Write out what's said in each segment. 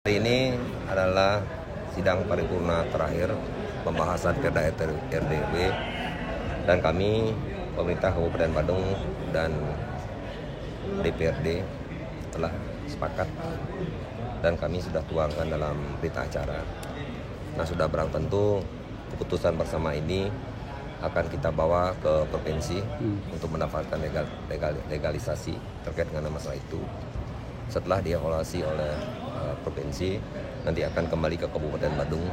Hari ini adalah sidang paripurna terakhir pembahasan Perda RDW dan kami pemerintah Kabupaten Badung dan DPRD telah sepakat dan kami sudah tuangkan dalam berita acara. Nah, sudah barang tentu keputusan bersama ini akan kita bawa ke provinsi untuk mendapatkan legalisasi terkait dengan masalah itu. Setelah dievaluasi oleh provinsi, nanti akan kembali ke Kabupaten Badung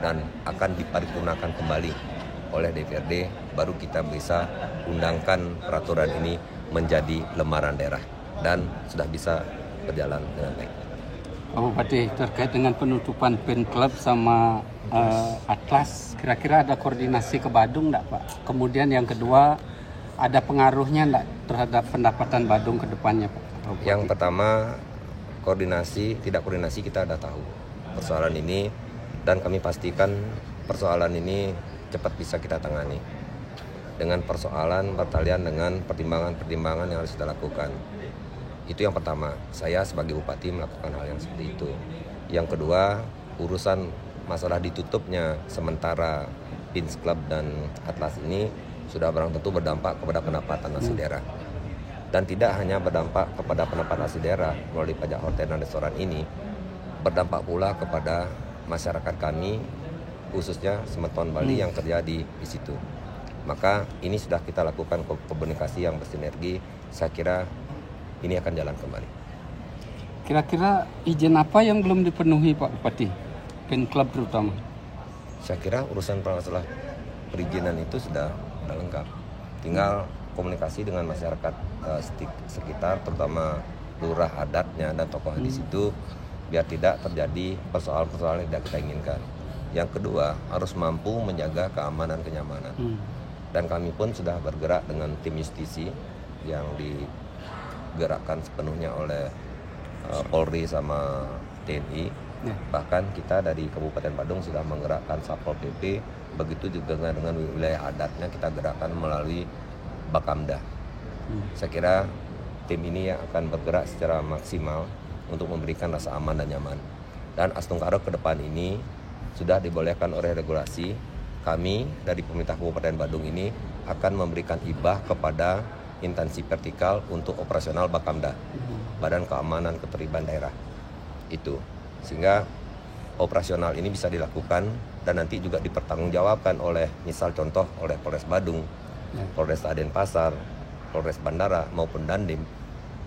dan akan diparipurnakan kembali oleh DPRD, baru kita bisa undangkan peraturan ini menjadi lembaran daerah dan sudah bisa berjalan dengan baik. Pak Bupati, terkait dengan penutupan pen club sama Atlas, kira-kira ada koordinasi ke Badung enggak, Pak? Kemudian yang kedua, ada pengaruhnya enggak terhadap pendapatan Badung ke depannya, Pak? Yang pertama, tidak koordinasi kita ada tahu persoalan ini dan kami pastikan persoalan ini cepat bisa kita tangani dengan persoalan pertalian dengan pertimbangan-pertimbangan yang harus kita lakukan. Itu yang pertama, saya sebagai bupati melakukan hal yang seperti itu. Yang kedua, urusan masalah ditutupnya sementara Pins Club dan Atlas ini sudah barang tentu berdampak kepada pendapatan asli daerah. Dan tidak hanya berdampak kepada pendapatan asli daerah melalui pajak hotel dan restoran ini, berdampak pula kepada masyarakat kami, khususnya Semeton Bali yang terjadi di situ. Maka ini sudah kita lakukan komunikasi yang bersinergi, saya kira ini akan jalan kembali. Kira-kira izin apa yang belum dipenuhi, Pak Bupati? Pen club terutama. Saya kira urusan masalah perizinan itu sudah lengkap. Tinggal komunikasi dengan masyarakat sekitar, terutama lurah adatnya dan tokoh di situ, biar tidak terjadi persoalan-persoalan yang tidak kita inginkan. Yang kedua, harus mampu menjaga keamanan kenyamanan. Dan kami pun sudah bergerak dengan tim justisi yang digerakkan sepenuhnya oleh Polri sama TNI. Bahkan kita dari Kabupaten Badung sudah menggerakkan Satpol PP, begitu juga dengan wilayah adatnya kita gerakkan melalui Bakamda. Saya kira tim ini yang akan bergerak secara maksimal untuk memberikan rasa aman dan nyaman. Dan Astungkaro ke depan ini sudah dibolehkan oleh regulasi, kami dari pemerintah Kabupaten Badung ini akan memberikan hibah kepada instansi vertikal untuk operasional Bakamda, Badan Keamanan Ketertiban Daerah. Itu sehingga operasional ini bisa dilakukan dan nanti juga dipertanggungjawabkan oleh misal contoh oleh Polres Badung, Polres Denpasar, Polres Bandara maupun Dandim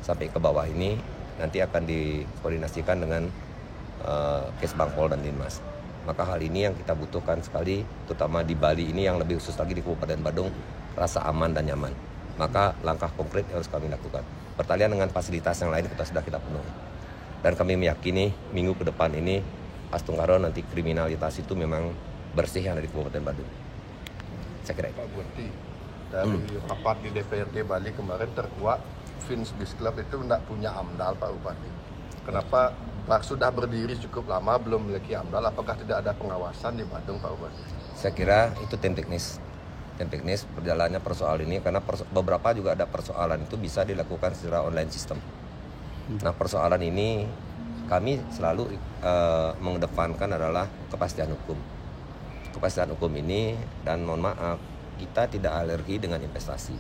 sampai ke bawah ini nanti akan dikoordinasikan dengan Kesbangpol dan Dinmas. Maka hal ini yang kita butuhkan sekali, terutama di Bali ini yang lebih khusus lagi di Kabupaten Badung, rasa aman dan nyaman. Maka langkah konkret yang harus kami lakukan. Pertalian dengan fasilitas yang lain kita penuhi. Dan kami meyakini minggu ke depan ini Astungkaro nanti kriminalitas itu memang bersih yang ada di Kabupaten Badung. Saya kira itu. Pak Bupati, dari rapat di DPRD Bali kemarin terkuak Fins Beach Club itu tidak punya AMDAL, Pak Bupati. Kenapa sudah berdiri cukup lama belum memiliki AMDAL? Apakah tidak ada pengawasan di Badung, Pak Bupati? Saya kira itu tim teknis berjalannya persoalan ini karena beberapa juga ada persoalan itu bisa dilakukan secara online system. Nah, persoalan ini kami selalu mengedepankan adalah kepastian hukum. Kepastian hukum ini, dan mohon maaf, kita tidak alergi dengan investasi.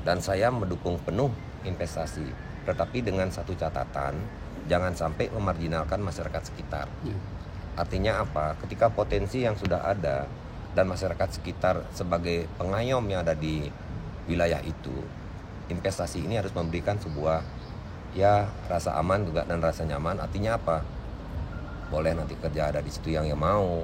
Dan saya mendukung penuh investasi, tetapi dengan satu catatan, jangan sampai memarginalkan masyarakat sekitar. Artinya apa? Ketika potensi yang sudah ada dan masyarakat sekitar sebagai pengayom yang ada di wilayah itu, investasi ini harus memberikan sebuah rasa aman juga dan rasa nyaman. Artinya apa? Boleh nanti kerja ada di situ yang mau,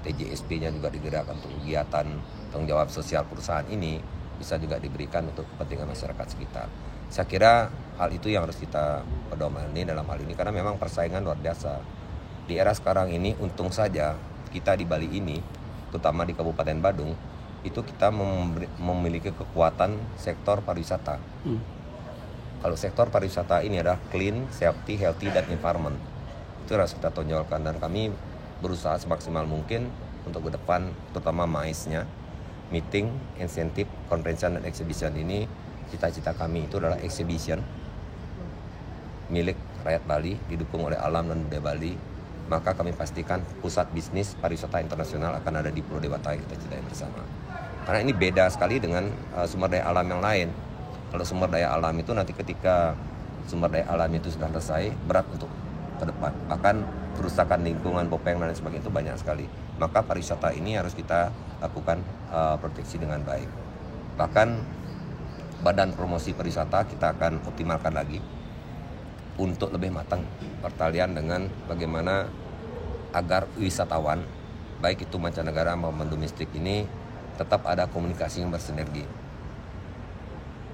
TJSP-nya juga digerakkan untuk kegiatan tanggung jawab sosial perusahaan ini bisa juga diberikan untuk kepentingan masyarakat sekitar. Saya kira hal itu yang harus kita pedomani dalam hal ini karena memang persaingan luar biasa. Di era sekarang ini untung saja kita di Bali ini, terutama di Kabupaten Badung, itu kita memiliki kekuatan sektor pariwisata. Kalau sektor pariwisata ini adalah clean, safety, healthy, dan environment. Itu harus kita tonjolkan dan kami berusaha semaksimal mungkin untuk ke depan, terutama MAIS-nya, meeting, insentif, convention, dan exhibition ini, cita-cita kami itu adalah exhibition milik rakyat Bali, didukung oleh alam dan budaya Bali, maka kami pastikan pusat bisnis pariwisata internasional akan ada di Pulau Dewata yang kita cintai bersama. Karena ini beda sekali dengan sumber daya alam yang lain. Kalau sumber daya alam itu nanti ketika sumber daya alam itu sudah selesai, berat untuk ke depan. Bahkan kerusakan lingkungan, bopeng dan lain sebagainya itu banyak sekali. Maka pariwisata ini harus kita lakukan proteksi dengan baik. Bahkan Badan Promosi Pariwisata kita akan optimalkan lagi untuk lebih matang pertalian dengan bagaimana agar wisatawan baik itu mancanegara maupun domestik ini tetap ada komunikasi yang bersinergi.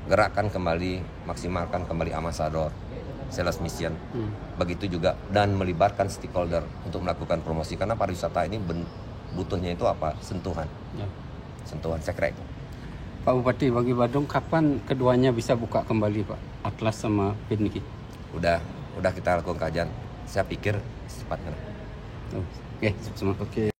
Gerakkan kembali, maksimalkan kembali ambasador, sales mission, begitu juga dan melibatkan stakeholder untuk melakukan promosi karena pariwisata ini butuhnya itu apa? Sentuhan, sentuhan sekrek. Pak Bupati, bagi Badung kapan keduanya bisa buka kembali Pak? Atlas sama Piniki? Udah kita lakukan kajian. Saya pikir secepatnya. Oke, semua. Oke.